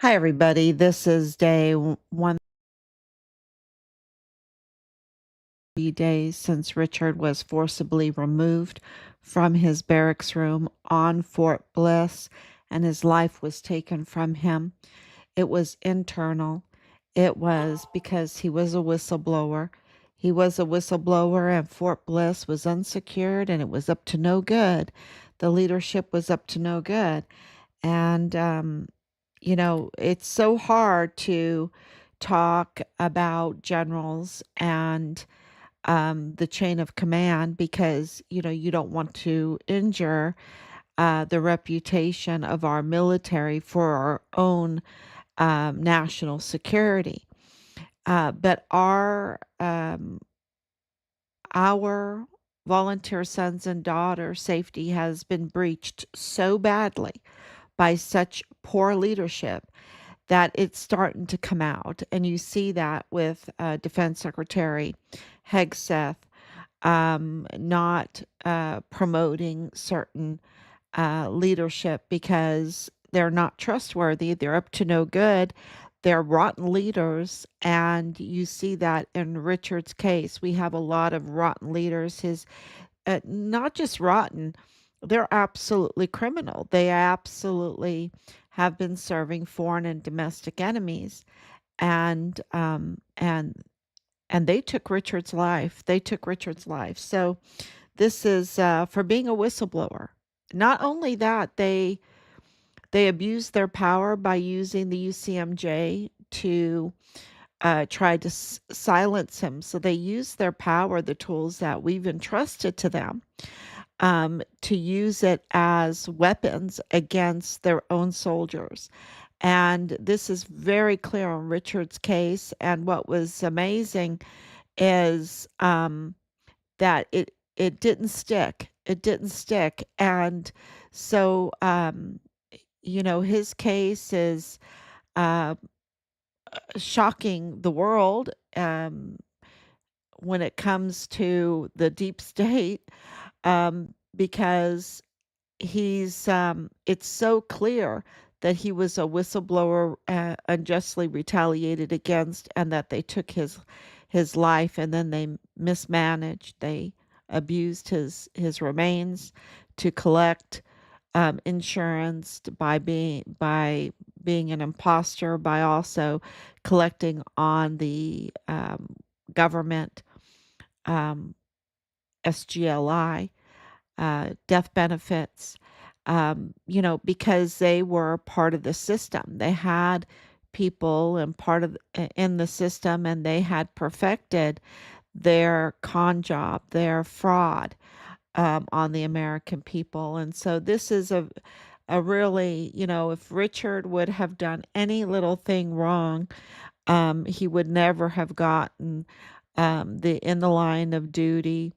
Hi, everybody. This is day 1 days since Richard was forcibly removed from his barracks room on Fort Bliss and his life was taken from him. It was internal. It was because he was a whistleblower. He was a whistleblower, and Fort Bliss was unsecured and it was up to no good. The leadership was up to no good. And, it's so hard to talk about generals and the chain of command because, you don't want to injure the reputation of our military for our own national security. But our volunteer sons and daughters' safety has been breached so badly by such poor leadership that it's starting to come out. And you see that with Defense Secretary Hegseth not promoting certain leadership because they're not trustworthy. They're up to no good. They're rotten leaders. And you see that in Richard's case. We have a lot of rotten leaders. His not just rotten, they're absolutely criminal. They absolutely have been serving foreign and domestic enemies, and and they took Richard's life. They took Richard's life. So this is for being a whistleblower. Not only that, they abused their power by using the UCMJ to try to silence him. So they used their power, the tools that we've entrusted to them, to use it as weapons against their own soldiers. And this is very clear on Richard's case. And what was amazing is that it didn't stick. It didn't stick. And so, his case is uh, shocking the world when it comes to the deep state because it's so clear that he was a whistleblower unjustly retaliated against and that they took his life and then they mismanaged. They abused his remains to collect insurance by being an imposter, by also collecting on the government um, SGLI death benefits, because they were part of the system. They had people and part of in the system, and they had perfected their con job, their fraud on the American people. And so this is a really, if Richard would have done any little thing wrong, he would never have gotten the in the line of duty,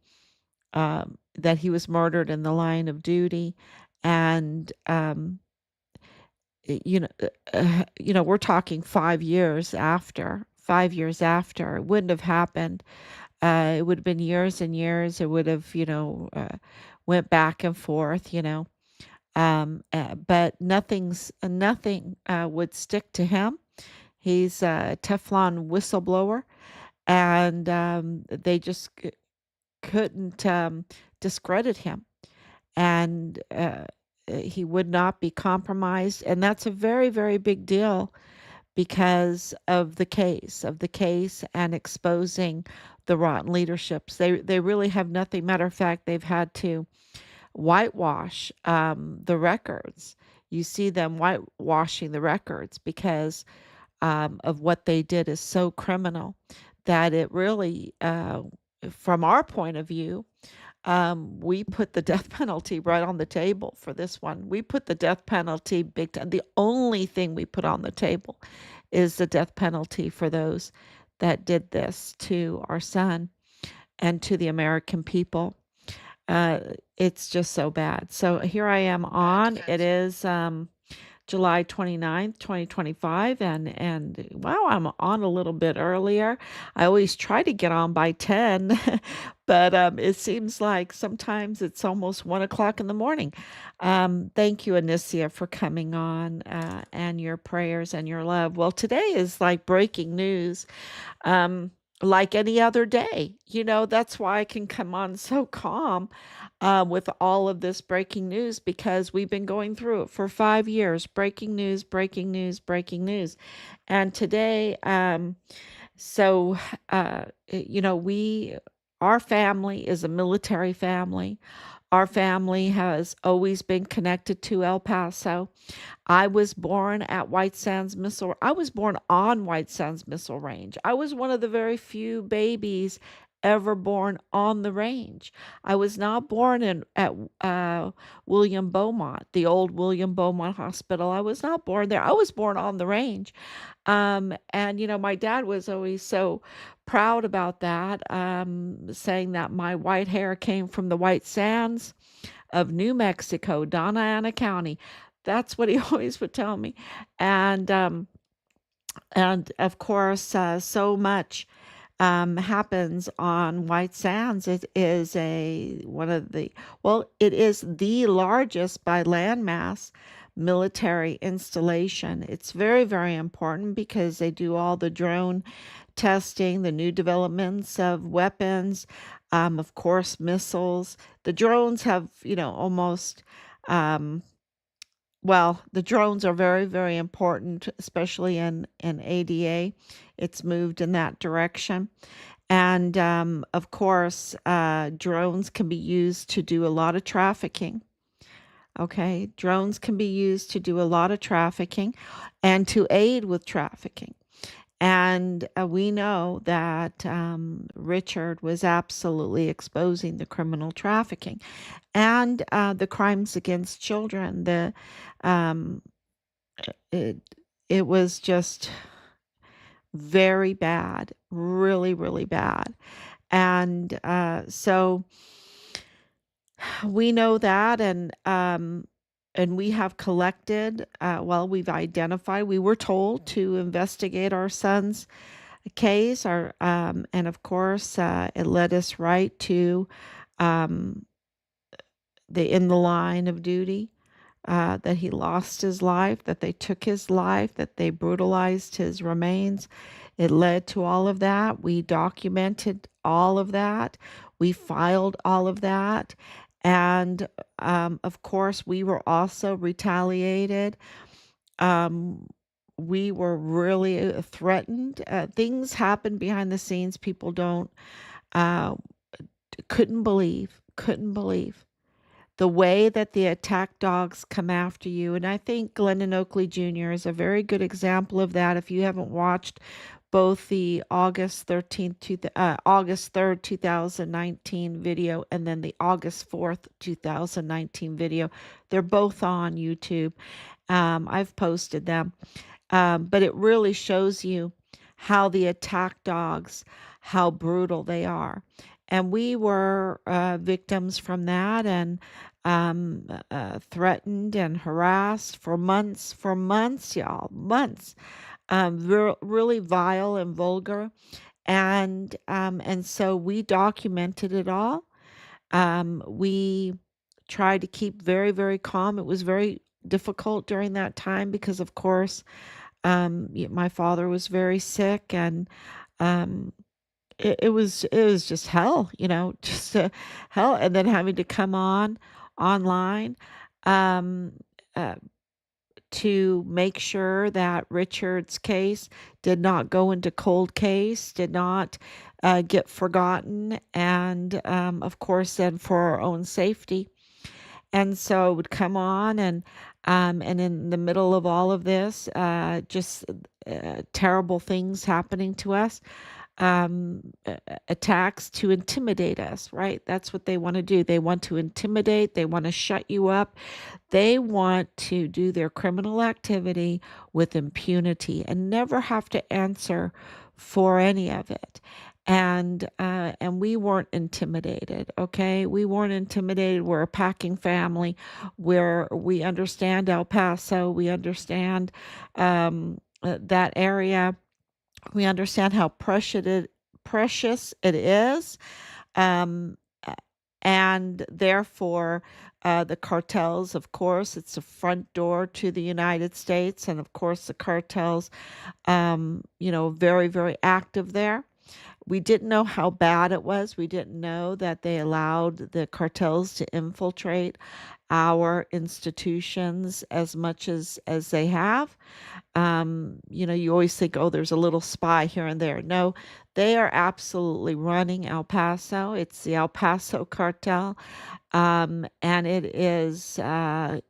that he was murdered in the line of duty. And, we're talking 5 years after, 5 years after. It wouldn't have happened. It would have been years and years. It would have, went back and forth, but nothing would stick to him. He's a Teflon whistleblower, and they just couldn't discredit him. And he would not be compromised. And that's a very, very big deal because of the case and exposing the rotten leaderships. They really have nothing. Matter of fact, they've had to whitewash the records. You see them whitewashing the records because of what they did is so criminal that it really, from our point of view, we put the death penalty right on the table for this one. We put the death penalty big time. The only thing we put on the table is the death penalty for those that did this to our son and to the American people. It's just so bad. So here I am on. It is July 29th, 2025. And wow, I'm on a little bit earlier. I always try to get on by 10, but it seems like sometimes it's almost 1 o'clock in the morning. Thank you, Anicia, for coming on, and your prayers and your love. Well, today is like breaking news, um, like any other day. That's why I can come on so calm, with all of this breaking news, because we've been going through it for 5 years. Breaking news, breaking news, breaking news. And today, so, our family is a military family. Our family has always been connected to El Paso. I was born at White Sands Missile. I was born on White Sands Missile Range. I was one of the very few babies ever born on the range. I was not born at uh, William Beaumont, the old William Beaumont Hospital. I was not born there. I was born on the range. And my dad was always so proud about that, saying that my white hair came from the White Sands of New Mexico, Donna Ana County. That's what he always would tell me. And of course, so much happens on White Sands. It is it is the largest by landmass military installation. It's very, very important because they do all the drone testing, the new developments of weapons, of course, missiles. The drones have, almost, um, the drones are very, very important, especially in ADA. It's moved in that direction. And of course, drones can be used to do a lot of trafficking. Okay, drones can be used to do a lot of trafficking and to aid with trafficking. And we know that Richard was absolutely exposing the criminal trafficking and the crimes against children. Um, it it was just very bad, really, really bad. And so we know that, and we have collected. We've identified. We were told to investigate our son's case. And of course, it led us right to um, the in the line of duty. That he lost his life, that they took his life, that they brutalized his remains. It led to all of that. We documented all of that. We filed all of that. And of course, we were also retaliated. Um, we were really threatened. Things happened behind the scenes people don't, uh, couldn't believe the way that the attack dogs come after you. And I think Glennon Oakley Jr. is a very good example of that. If you haven't watched both the August 3rd, 2019 video and then the August 4th, 2019 video, they're both on YouTube. I've posted them. But it really shows you how the attack dogs, how brutal they are. And we were victims from that, and threatened and harassed for months, y'all, months. Really vile and vulgar. And so we documented it all. We tried to keep very, very calm. It was very difficult during that time because, of course, my father was very sick, and um, it was just hell, just hell, and then having to come online, um, uh, to make sure that Richard's case did not go into cold case, did not get forgotten, and of course, then for our own safety. And so it would come on, and in the middle of all of this, just terrible things happening to us, attacks to intimidate us, right? That's what they want to do. They want to intimidate, they want to shut you up, they want to do their criminal activity with impunity and never have to answer for any of it. and we weren't intimidated. Okay, we weren't intimidated. We're a packing family where we understand El Paso, we understand that area, we understand how precious it is, um, a- and therefore, the cartels, of course, it's a front door to the United States, and of course, the cartels, very, very active there. We didn't know how bad it was. We didn't know that they allowed the cartels to infiltrate our institutions as much as they have. You always think, oh, there's a little spy here and there. No, they are absolutely running El Paso. It's the El Paso cartel. And it is, um,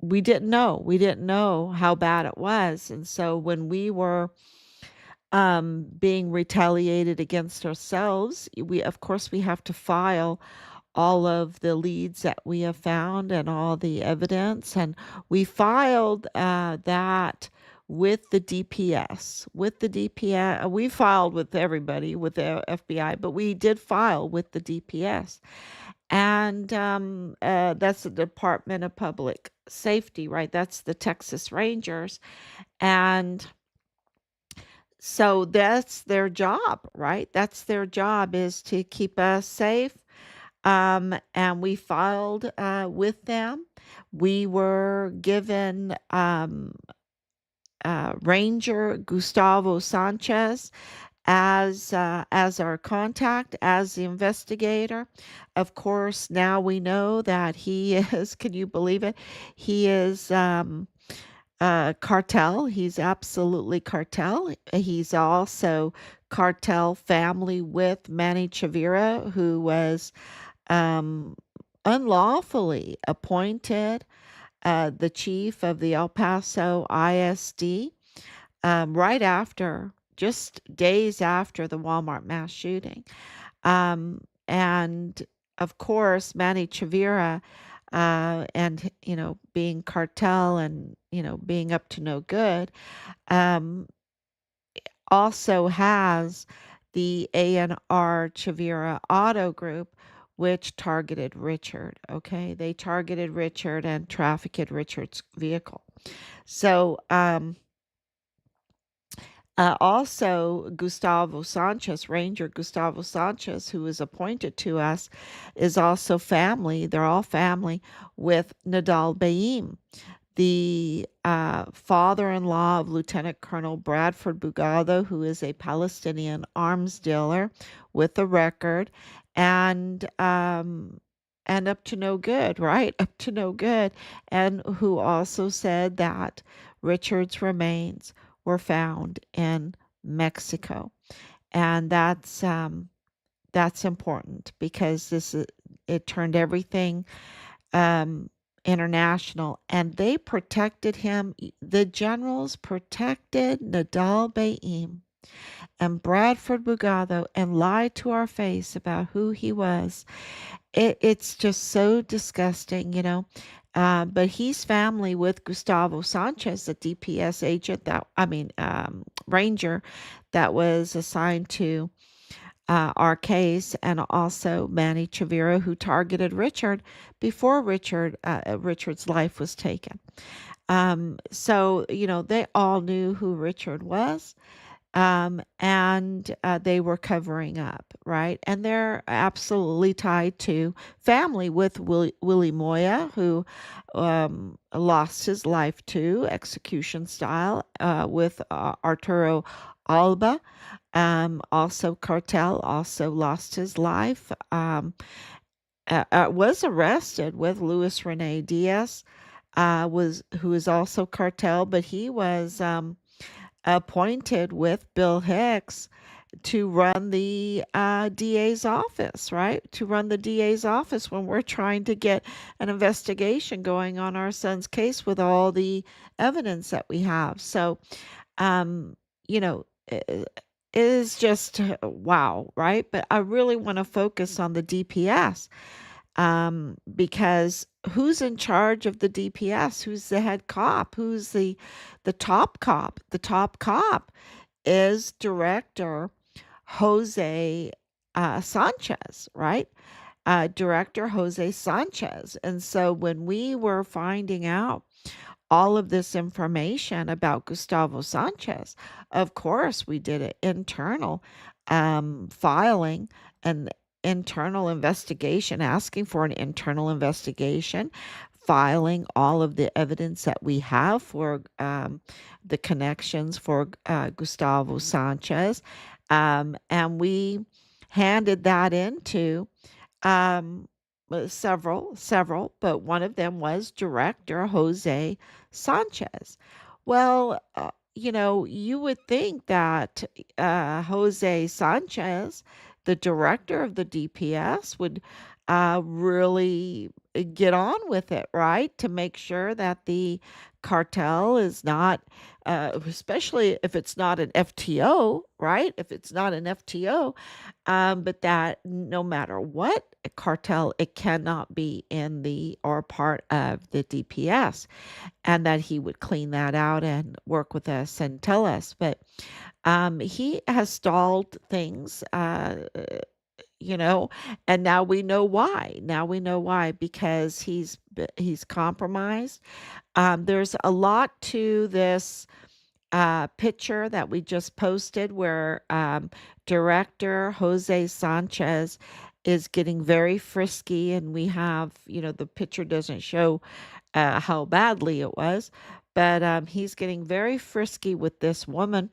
we didn't know. We didn't know how bad it was. And so when we were being retaliated against ourselves, of course, we have to file all of the leads that we have found and all the evidence. And we filed that with the DPS. With the DPS, we filed with everybody, with the FBI, but we did file with the DPS. And that's the Department of Public Safety, right? That's the Texas Rangers. And so that's their job, right? That's their job, is to keep us safe. And we filed with them. We were given Ranger Gustavo Sanchez as our contact, as the investigator. Of course, now we know that he is. Can you believe it? He is. Cartel. He's absolutely cartel. He's also cartel family with Manny Chavira, who was um, unlawfully appointed the chief of the El Paso ISD right after, just days after the Walmart mass shooting. And of course, Manny Chavira, and being cartel and being up to no good, um, also has the ANR Chavira Auto Group, which targeted Richard. Okay, they targeted Richard and trafficked Richard's vehicle. So, also, Gustavo Sanchez, Ranger Gustavo Sanchez, who is appointed to us, is also family. They're all family with Nadal Baim, the father-in-law of Lieutenant Colonel Bradford Bugado, who is a Palestinian arms dealer with a record, and up to no good, right? Up to no good, and who also said that Richard's remains were found in Mexico, and that's important because it turned everything um, international, and they protected him. The generals protected Nadal Baim and Bradford Bugado and lied to our face about who he was. It's just so disgusting. But he's family with Gustavo Sanchez, the DPS agent Ranger that was assigned to our case, and also Manny Chavira, who targeted Richard before Richard's life was taken. So they all knew who Richard was, and they were covering up, right? And they're absolutely tied to family with Willie Moya, who lost his life too, execution style, with Arturo Alba. Also, Cartel also lost his life. Was arrested with Luis Rene Diaz, who is also Cartel, but he was appointed with Bill Hicks to run the DA's office, right? To run the DA's office when we're trying to get an investigation going on our son's case with all the evidence that we have. So, um, it is just wow, right? But I really want to focus on the DPS, because who's in charge of the DPS? Who's the head cop? Who's the top cop? The top cop is director Jose Sanchez, right? Director Jose Sanchez. And so when we were finding out all of this information about Gustavo Sanchez, of course, we did an internal filing, an internal investigation, asking for an internal investigation, filing all of the evidence that we have for the connections for Gustavo Sanchez. And we handed that into um, several, but one of them was director Jose Sanchez. Well, you would think that Jose Sanchez, the director of the DPS, would really get on with it, right? To make sure that the cartel is not, especially if it's not an FTO, right? If it's not an FTO, but that no matter what cartel, it cannot be in the or part of the DPS, and that he would clean that out and work with us and tell us. But he has stalled things, you know, and now we know why. Now we know why, because he's compromised. There's a lot to this picture that we just posted where director Jose Sanchez is getting very frisky, and we have, the picture doesn't show how badly it was, but he's getting very frisky with this woman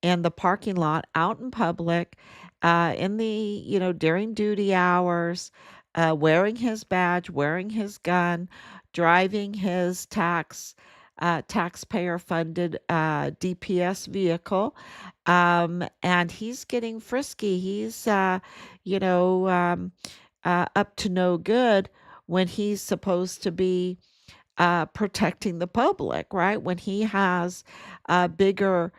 in the parking lot out in public, in the, during duty hours, wearing his badge, wearing his gun, driving his taxpayer funded DPS vehicle. And he's getting frisky. He's, you know, um, up to no good when he's supposed to be protecting the public, right? When he has bigger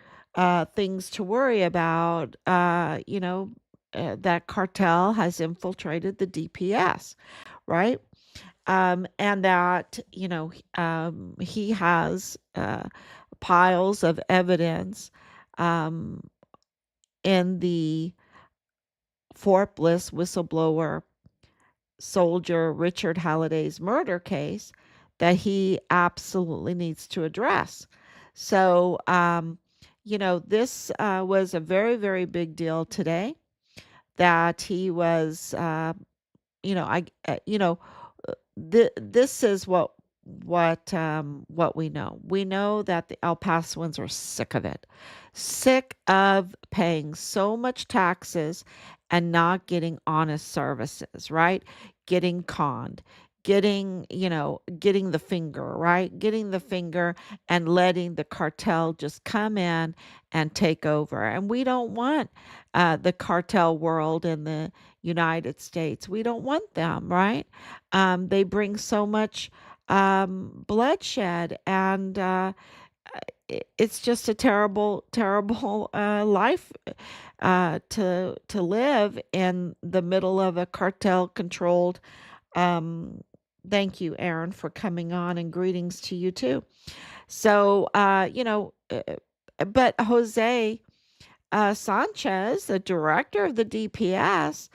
things to worry about, that cartel has infiltrated the DPS, right? And that, he has piles of evidence um, in the Fort Bliss whistleblower soldier Richard Halliday's murder case that he absolutely needs to address. So, this was a very, very big deal today that he was, I, this is what we know. We know that the El Pasoans are sick of it, sick of paying so much taxes and not getting honest services, right? Getting conned, getting the finger, right? Getting the finger and letting the cartel just come in and take over. And we don't want the cartel world in the United States. We don't want them, right? They bring so much bloodshed, and it's just a terrible, terrible life to live in the middle of a cartel controlled. Um, Thank you, Aaron, for coming on, and greetings to you too. So, but Jose Sanchez, the director of the DPS,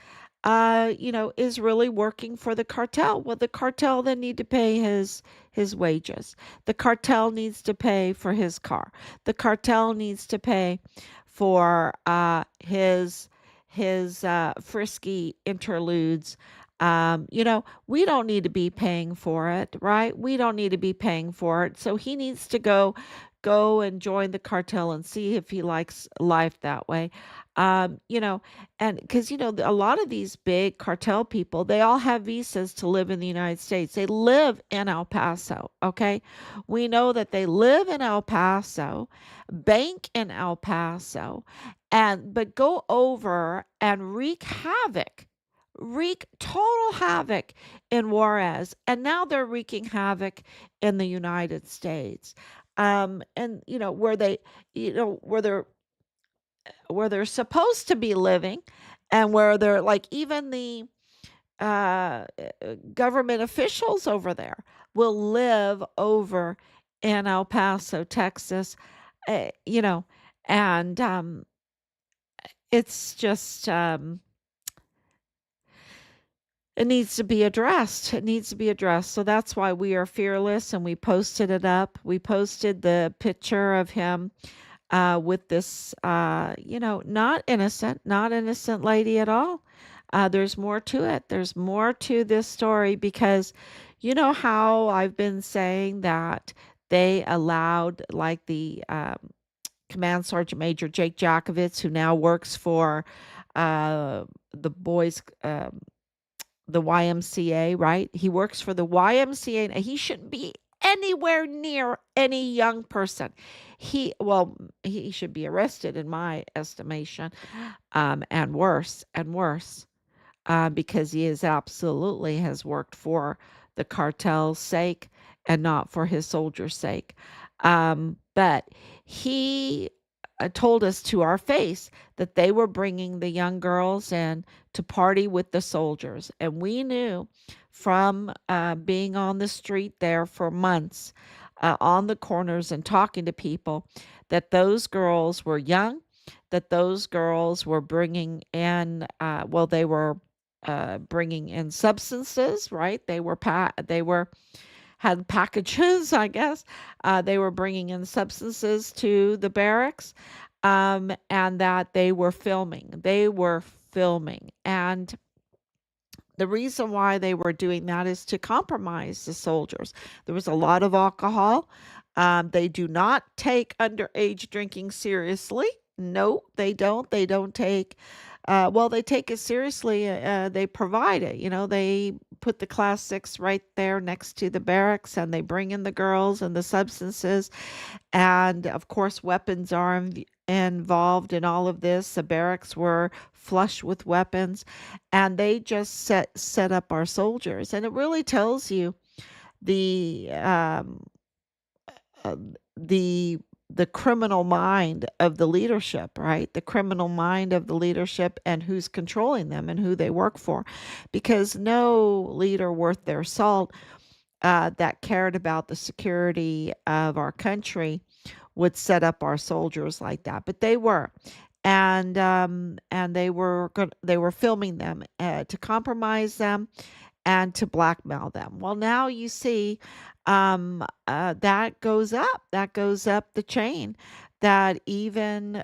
is really working for the cartel. Well, the cartel then need to pay his wages. The cartel needs to pay for his car. The cartel needs to pay for his frisky interludes. We don't need to be paying for it, right? We don't need to be paying for it. So he needs to go and join the cartel and see if he likes life that way. Um, you know, and because a lot of these big cartel people, they all have visas to live in the United States. They live in El Paso, okay? We know that they live in El Paso, bank in El Paso, and but go over and wreak total havoc in Juarez, and now they're wreaking havoc in the United States. And where they, where they're supposed to be living, and where they're like, even the uh, government officials over there will live over in El Paso, Texas. You know, And it's just it needs to be addressed. It needs to be addressed. So that's why we are fearless, and we posted it up. We posted the picture of him with this, not innocent lady at all. There's more to it. There's more to this story because you know how I've been saying that they allowed, like, the Command Sergeant Major Jake Jakovitz, who now works for the boys, the YMCA, right? He works for the YMCA, and he shouldn't be anywhere near any young person. He should be arrested, in my estimation, and worse and worse, because he is absolutely has worked for the cartel's sake and not for his soldiers' sake. But he told us to our face that they were bringing the young girls in to party with the soldiers. And we knew from being on the street there for months, on the corners and talking to people, that those girls were young, that those girls were bringing in, they were bringing in substances, right? They were had packages, I guess. They were bringing in substances to the barracks, and that they were filming. They were filming, and the reason why they were doing that is to compromise the soldiers. There was a lot of alcohol. They do not take underage drinking seriously. No, they don't. They don't take, they take it seriously. They provide it. They put the class six right there next to the barracks, and they bring in the girls and the substances. And of course, weapons are involved in all of this. The barracks were flush with weapons, and they just set up our soldiers. And it really tells you the uh, the the criminal mind of the leadership, right? The criminal mind of the leadership, and who's controlling them and who they work for, because no leader worth their salt that cared about the security of our country would set up our soldiers like that, but they were, and they were filming them to compromise them and to blackmail them. Well, now you see, that goes up. That goes up the chain. That even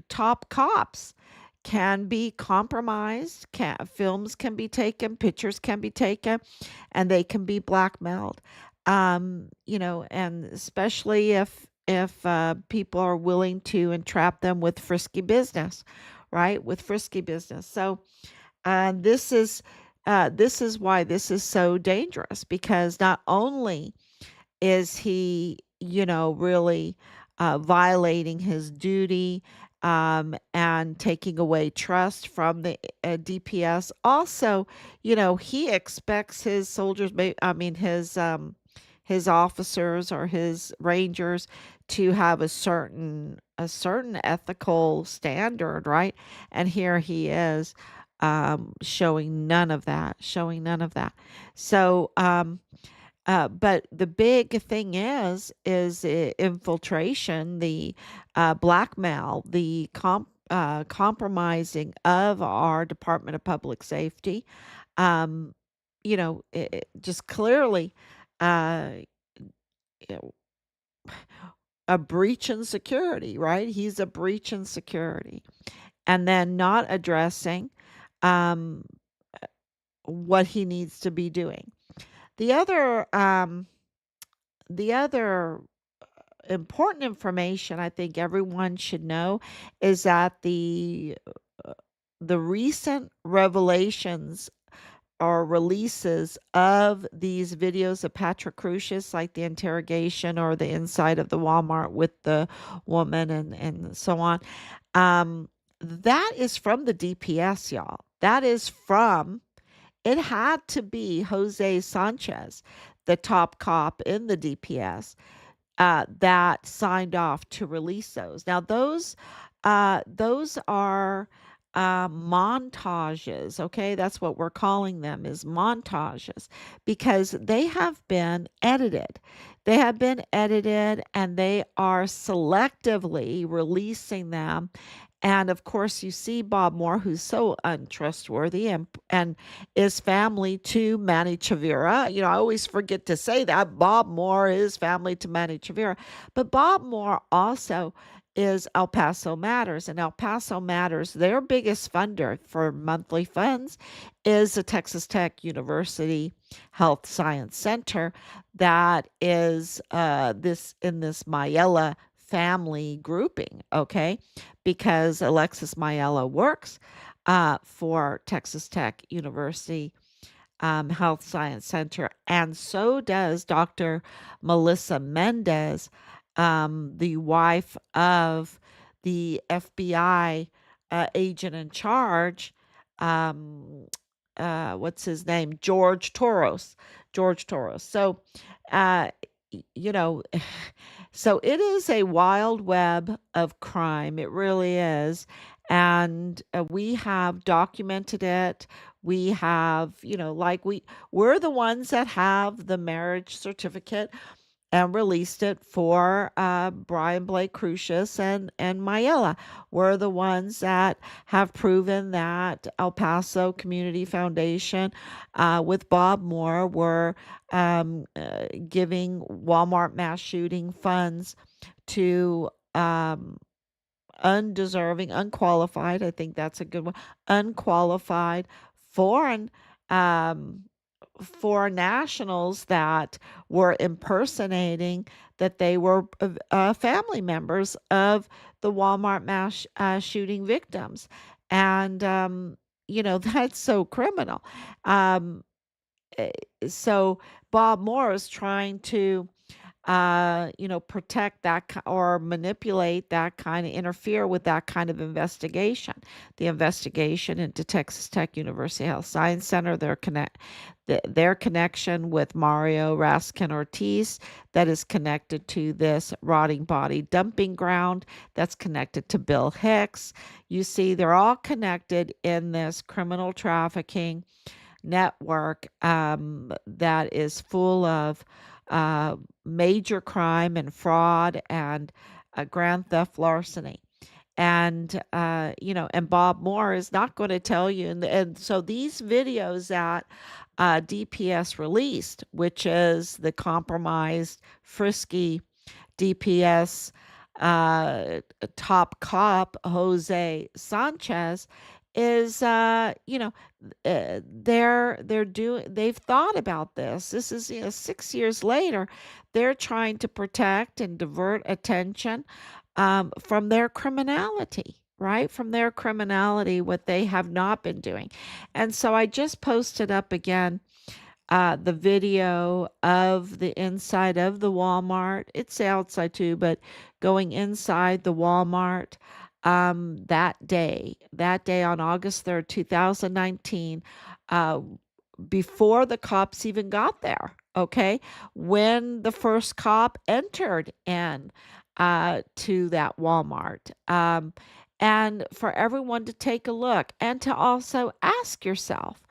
top cops can be compromised. Films can be taken, pictures can be taken, and they can be blackmailed. And especially if people are willing to entrap them with frisky business, right? With frisky business. So uh, this is this is why this is so dangerous, because not only is he, really violating his duty, and taking away trust from the DPS. Also, he expects his soldiers, his officers or his rangers to have a certain ethical standard, right? And here he is, showing none of that, showing none of that. So, but the big thing is infiltration, the blackmail, the compromising of our Department of Public Safety. Just clearly, uh, you know, a breach in security, right? He's a breach in security, and then not addressing um, what he needs to be doing. The other, um, the other important information I think everyone should know is that uh, the recent revelations or releases of these videos of Patrick Crucius, like the interrogation or the inside of the Walmart with the woman and so on, that is from the DPS, y'all. That is from, it had to be Jose Sanchez, the top cop in the DPS, that signed off to release those. Now, those are montages. Okay, that's what we're calling them, is montages, because they have been edited. They have been edited, and they are selectively releasing them. And of course, you see Bob Moore, who's so untrustworthy, and is family to Manny Chavira. I always forget to say that Bob Moore is family to Manny Chavira, but Bob Moore also is El Paso Matters. And El Paso Matters, their biggest funder for monthly funds is the Texas Tech University Health Science Center that is this in this Mayella family grouping, okay? Because Alexis Mayella works for Texas Tech University Health Science Center, and so does Dr. Melissa Mendez, the wife of the FBI agent in charge. Um, what's his name? George Toros. George Toros. So, uh, you know, so it is a wild web of crime. It really is. And we have documented it. We have, like we're the ones that have the marriage certificate and released it for Brian Blake Crucius and Mayella. We're the ones that have proven that El Paso Community Foundation with Bob Moore were giving Walmart mass shooting funds to undeserving, unqualified, I think that's a good one, unqualified foreign um, foreign nationals that were impersonating that they were family members of the Walmart mass shooting victims. And, that's so criminal. Um, eh, so Bob Moore is trying to protect or manipulate that kind of, interfere with that kind of investigation. The investigation into Texas Tech University Health Science Center, their connection with Mario Raskin Ortiz, that is connected to this rotting body dumping ground, that's connected to Bill Hicks. You see, they're all connected in this criminal trafficking network that is full of uh, major crime and fraud and grand theft larceny. And, and Bob Moore is not going to tell you. And so these videos that DPS released, which is the compromised, frisky DPS top cop Jose Sanchez, is they've thought about this. This is 6 years later. They're trying to protect and divert attention from their criminality, right? From their criminality, what they have not been doing. And so I just posted up again the video of the inside of the Walmart. It's outside too, but going inside the Walmart that day on August 3rd, 2019, uh, before the cops even got there, okay? When the first cop entered in to that Walmart. And for everyone to take a look and to also ask yourself,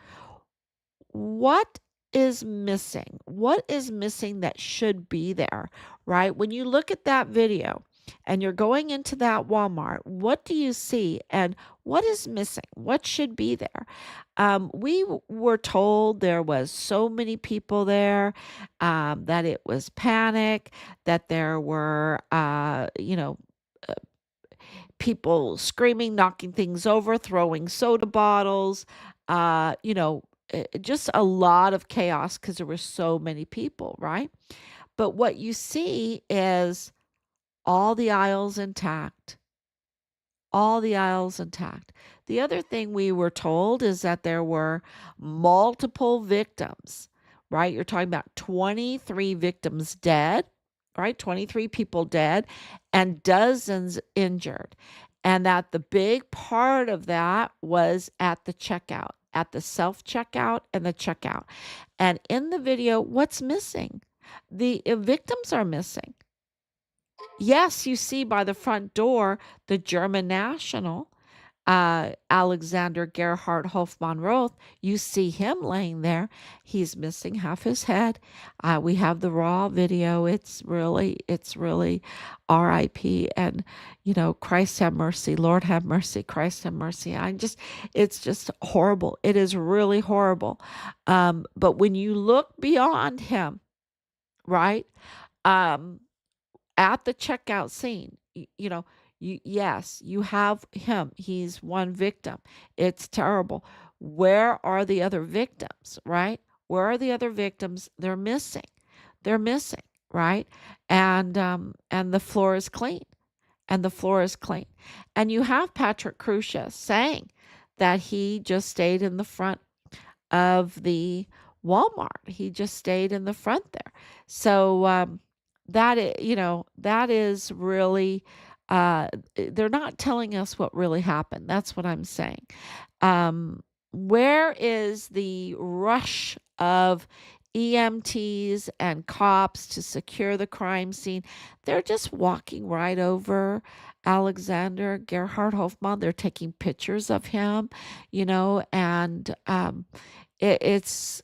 what is missing? What is missing that should be there, right? When you look at that video and you're going into that Walmart, what do you see and what is missing? What should be there? We were told there was so many people there, that it was panic, that there were, people screaming, knocking things over, throwing soda bottles, just a lot of chaos because there were so many people, right? But what you see is all the aisles intact, all the aisles intact. The other thing we were told is that there were multiple victims, right? You're talking about 23 victims dead, right? 23 people dead and dozens injured. And that the big part of that was at the checkout, at the self checkout and the checkout. And in the video, what's missing? The victims are missing. Yes, you see by the front door the German national, Alexander Gerhard Hofmann Roth, you see him laying there. He's missing half his head. We have the raw video. It's really RIP. And, Christ have mercy, Lord have mercy, Christ have mercy. It's just horrible. It is really horrible. But when you look beyond him, right? Um, at the checkout scene, yes, you have him. He's one victim. It's terrible. Where are the other victims, right? Where are the other victims? They're missing. They're missing, right? And the floor is clean. And the floor is clean. And you have Patrick Crucius saying that he just stayed in the front of the Walmart. He just stayed in the front there. So that is really they're not telling us what really happened. That's what I'm saying. Where is the rush of EMTs and cops to secure the crime scene? They're just walking right over Alexander Gerhard Hofmann. They're taking pictures of him, and it, it's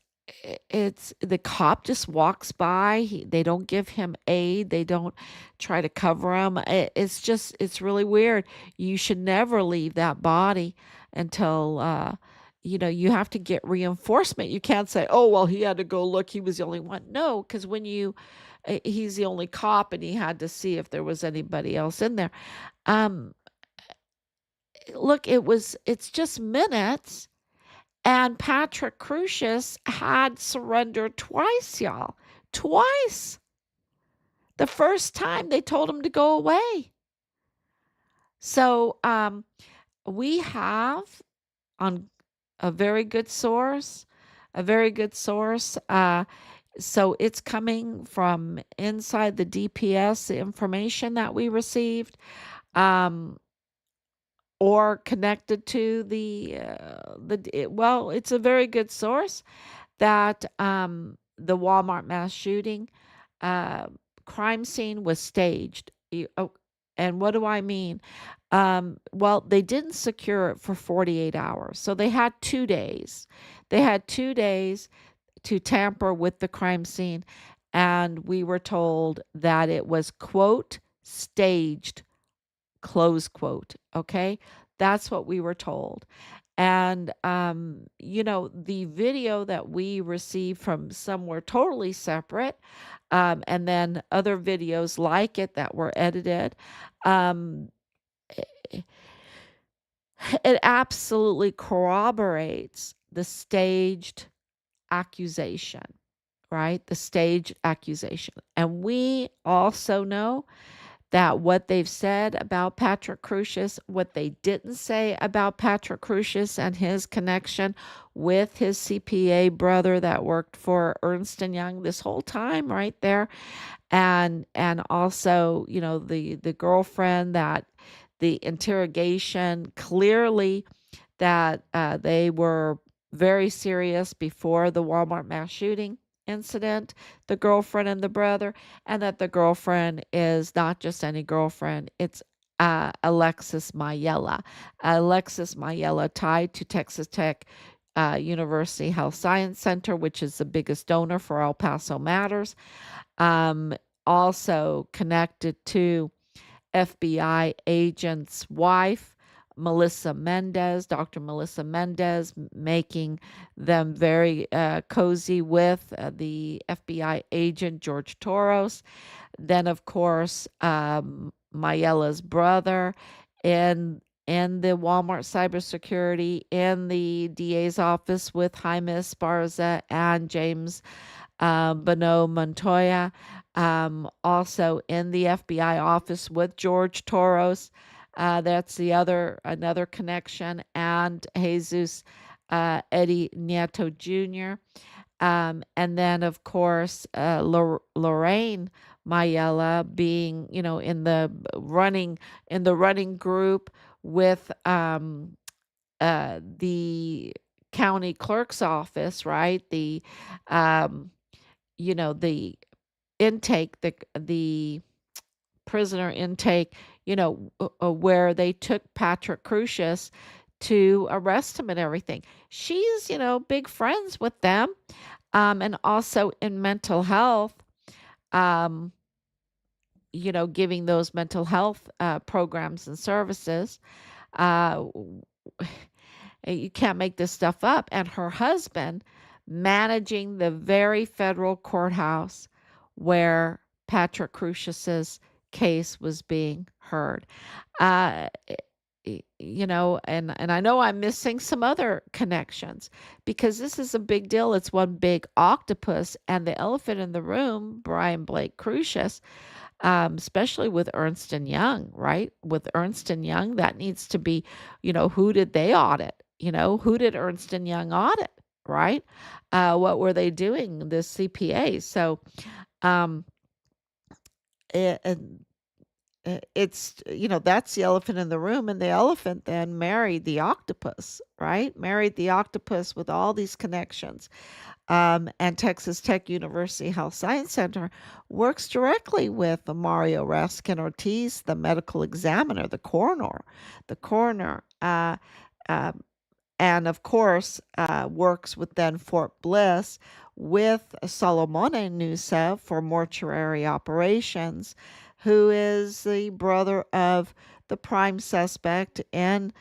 it's the cop just walks by. They don't give him aid. They don't try to cover him. It's really weird. You should never leave that body until you have to get reinforcement. You can't say, "Oh, well, he had to go look. He was the only one." No, because when he's the only cop, and he had to see if there was anybody else in there. Um, Look, it's just minutes. And Patrick Crucius had surrendered twice, y'all. Twice. The first time they told him to go away. So we have on a very good source, a very good source. So it's coming from inside the DPS, the information that we received. Or connected to it's a very good source that the Walmart mass shooting uh, crime scene was staged. And what do I mean? Well, they didn't secure it for 48 hours, so they had 2 days. They had 2 days to tamper with the crime scene, and we were told that it was, quote, staged, close quote. Okay. That's what we were told. And, the video that we received from somewhere totally separate, and then other videos like it that were edited, um, it, it absolutely corroborates the staged accusation, right? The staged accusation. And we also know that what they've said about Patrick Crucius, what they didn't say about Patrick Crucius and his connection with his CPA brother that worked for Ernst and Young this whole time, right there, and also the girlfriend, that the interrogation clearly that they were very serious before the Walmart mass shooting incident, the girlfriend and the brother, and that the girlfriend is not just any girlfriend, it's Alexis Mayella. Alexis Mayella tied to Texas Tech University Health Science Center, which is the biggest donor for El Paso Matters. Um, Also connected to FBI agent's wife, Melissa Mendez, Dr. Melissa Mendez, making them very cozy with the FBI agent, George Toros. Then, of course, Mayella's brother in the Walmart cybersecurity, in the DA's office with Jaime Esparza and James Bono Montoya, also in the FBI office with George Toros. That's another connection, and Jesus Eddie Nieto Jr. And then, of course, Lorraine Mayella being, in the running group with the county clerk's office, right? Um, the intake, the prisoner intake, where they took Patrick Crucius to arrest him and everything. She's, big friends with them, and also in mental health, um, giving those mental health programs and services. Uh, you can't make this stuff up. And her husband managing the very federal courthouse where Patrick Crucius's case was being heard. Uh, and I know I'm missing some other connections because this is a big deal. It's one big octopus, and the elephant in the room, Brian Blake Crucius, especially with Ernst and Young, right? With Ernst and Young, that needs to be, who did they audit? Who did Ernst and Young audit, right? What were they doing? The CPA. So, um, it, it's that's the elephant in the room, and the elephant then married the octopus, right? Married the octopus with all these connections. And Texas Tech University Health Science Center works directly with Mario Raskin Ortiz, the medical examiner, the coroner, um, and of course works with then Fort Bliss with Solomone Nusa for mortuary operations, who is the brother of the prime suspect in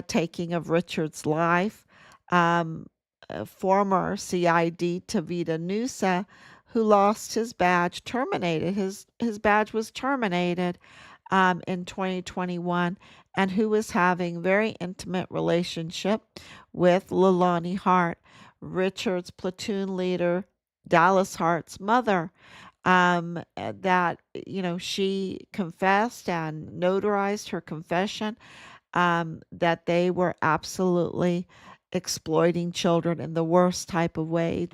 taking of Richard's life. Um, Former CID Tavita Nusa, who lost his badge, terminated his badge was terminated in 2021, and who was having very intimate relationship with Leilani Hart, Richard's platoon leader, Dallas Hart's mother. That she confessed and notarized her confession, that they were absolutely exploiting children in the worst type of way,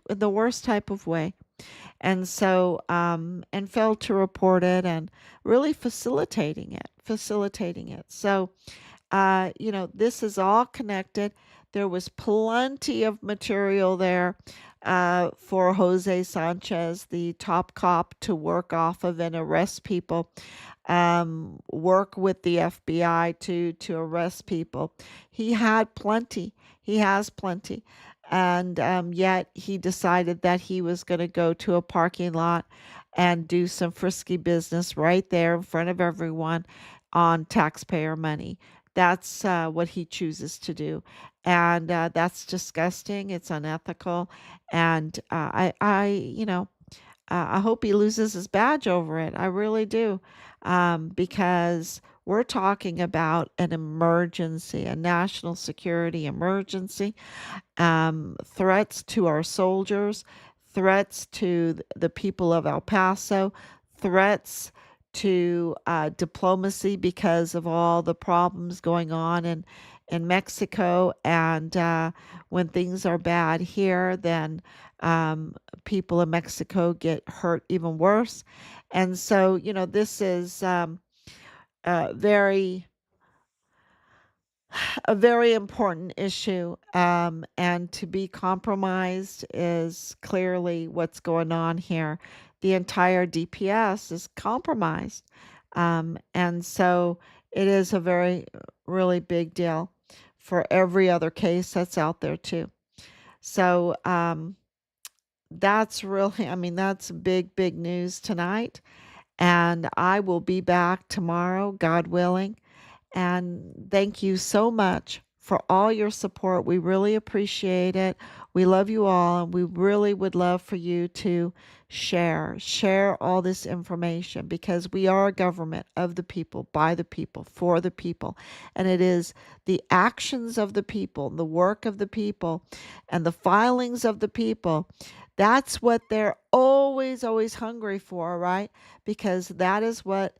and so and failed to report it and really facilitating it. So this is all connected. There was plenty of material there for Jose Sanchez, the top cop, to work off of and arrest people, work with the FBI to arrest people. He had plenty. He has plenty. And yet he decided that he was going to go to a parking lot and do some frisky business right there in front of everyone on taxpayer money. That's what he chooses to do. And that's disgusting. It's unethical. And I hope he loses his badge over it. I really do. Because we're talking about an emergency, a national security emergency, threats to our soldiers, threats to the people of El Paso, threats to diplomacy because of all the problems going on in Mexico. And when things are bad here, then people in Mexico get hurt even worse. And so, this is very a very important issue, and to be compromised is clearly what's going on here. The entire DPS is compromised, and so it is a very, really big deal for every other case that's out there too. So that's really, I mean, that's big, big news tonight, and I will be back tomorrow, God willing. And thank you so much for all your support. We really appreciate it. We love you all, and we really would love for you to share all this information, because we are a government of the people, by the people, for the people. And it is the actions of the people, the work of the people, and the filings of the people. That's what they're always, always hungry for, right? Because that is what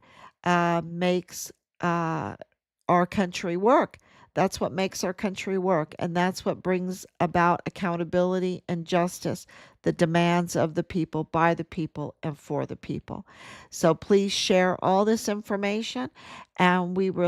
makes our country work. That's what makes our country work. And that's what brings about accountability and justice, the demands of the people, by the people, and for the people. So please share all this information. And we really